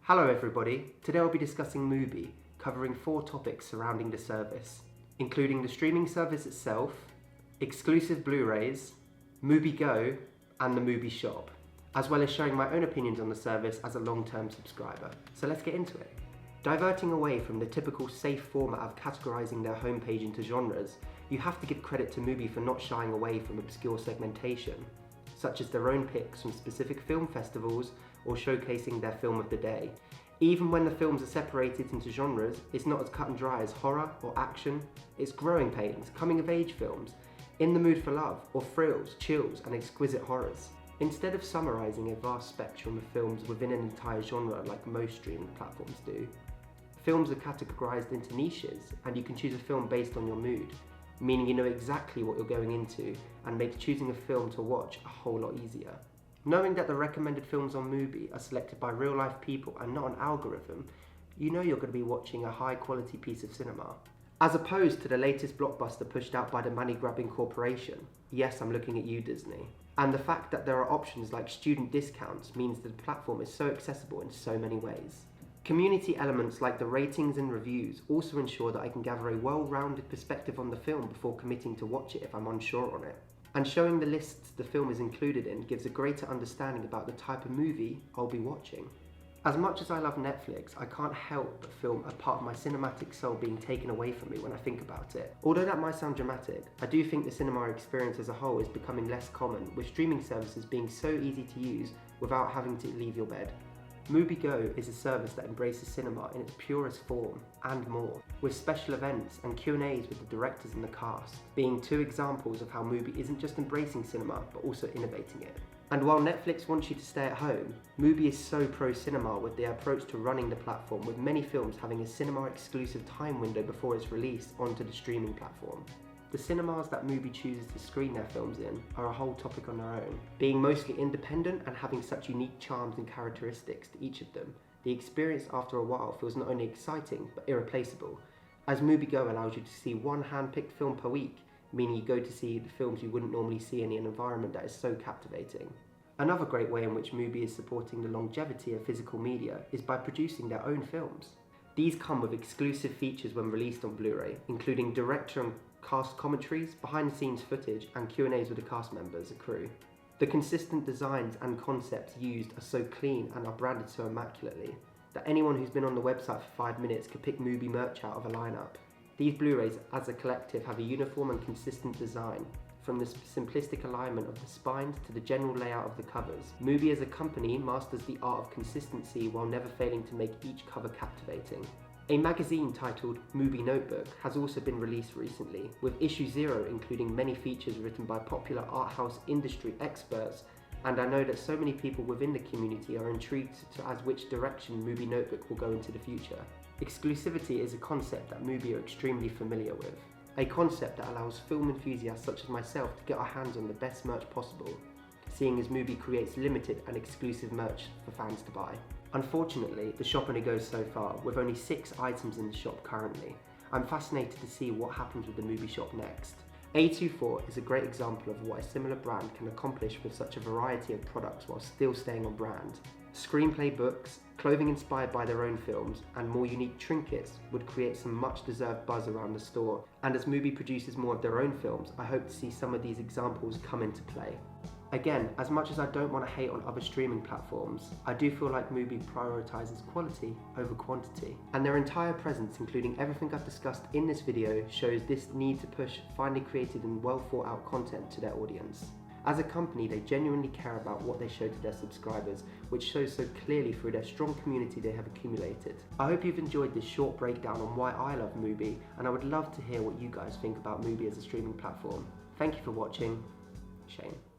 Hello everybody, today I'll be discussing MUBI, covering 4 topics surrounding the service, including the streaming service itself, exclusive Blu-rays, MUBI Go, and the MUBI shop, as well as showing my own opinions on the service as a long-term subscriber. So let's get into it. Diverting away from the typical safe format of categorizing their homepage into genres, you have to give credit to MUBI for not shying away from obscure segmentation, such as their own picks from specific film festivals or showcasing their film of the day. Even when the films are separated into genres, it's not as cut and dry as horror or action. It's growing pains, coming of age films, in the mood for love, or thrills, chills, and exquisite horrors. Instead of summarizing a vast spectrum of films within an entire genre like most streaming platforms do, films are categorized into niches, and you can choose a film based on your mood, meaning you know exactly what you're going into and makes choosing a film to watch a whole lot easier. Knowing that the recommended films on MUBI are selected by real life people and not an algorithm, you know you're going to be watching a high quality piece of cinema. As opposed to the latest blockbuster pushed out by the money grabbing corporation. Yes, I'm looking at you, Disney. And the fact that there are options like student discounts means that the platform is so accessible in so many ways. Community elements like the ratings and reviews also ensure that I can gather a well-rounded perspective on the film before committing to watch it if I'm unsure on it. And showing the lists the film is included in gives a greater understanding about the type of movie I'll be watching. As much as I love Netflix, I can't help but feel a part of my cinematic soul being taken away from me when I think about it. Although that might sound dramatic, I do think the cinema experience as a whole is becoming less common, with streaming services being so easy to use without having to leave your bed. MUBI Go is a service that embraces cinema in its purest form and more, with special events and Q&As with the directors and the cast, being 2 examples of how MUBI isn't just embracing cinema but also innovating it. And while Netflix wants you to stay at home, MUBI is so pro-cinema with their approach to running the platform, with many films having a cinema-exclusive time window before it's released onto the streaming platform. The cinemas that MUBI chooses to screen their films in are a whole topic on their own. Being mostly independent and having such unique charms and characteristics to each of them, the experience after a while feels not only exciting but irreplaceable, as MUBI Go allows you to see one hand-picked film per week, meaning you go to see the films you wouldn't normally see in an environment that is so captivating. Another great way in which MUBI is supporting the longevity of physical media is by producing their own films. These come with exclusive features when released on Blu-ray, including director and cast commentaries, behind-the-scenes footage, and Q&As with the cast members and crew. The consistent designs and concepts used are so clean and are branded so immaculately that anyone who's been on the website for 5 minutes could pick MUBI merch out of a lineup. These Blu-rays as a collective have a uniform and consistent design, from the simplistic alignment of the spines to the general layout of the covers. MUBI as a company masters the art of consistency while never failing to make each cover captivating. A magazine titled MUBI Notebook has also been released recently, with issue 0 including many features written by popular art house industry experts, and I know that so many people within the community are intrigued as which direction MUBI Notebook will go into the future. Exclusivity is a concept that MUBI are extremely familiar with, a concept that allows film enthusiasts such as myself to get our hands on the best merch possible, seeing as MUBI creates limited and exclusive merch for fans to buy. Unfortunately, the shop only goes so far, with only 6 items in the shop currently. I'm fascinated to see what happens with the MUBI shop next. A24 is a great example of what a similar brand can accomplish with such a variety of products while still staying on brand. Screenplay books, clothing inspired by their own films, and more unique trinkets would create some much deserved buzz around the store, and as MUBI produces more of their own films, I hope to see some of these examples come into play. Again, as much as I don't want to hate on other streaming platforms, I do feel like MUBI prioritises quality over quantity. And their entire presence, including everything I've discussed in this video, shows this need to push finely created and well thought out content to their audience. As a company, they genuinely care about what they show to their subscribers, which shows so clearly through their strong community they have accumulated. I hope you've enjoyed this short breakdown on why I love MUBI, and I would love to hear what you guys think about MUBI as a streaming platform. Thank you for watching. Shane.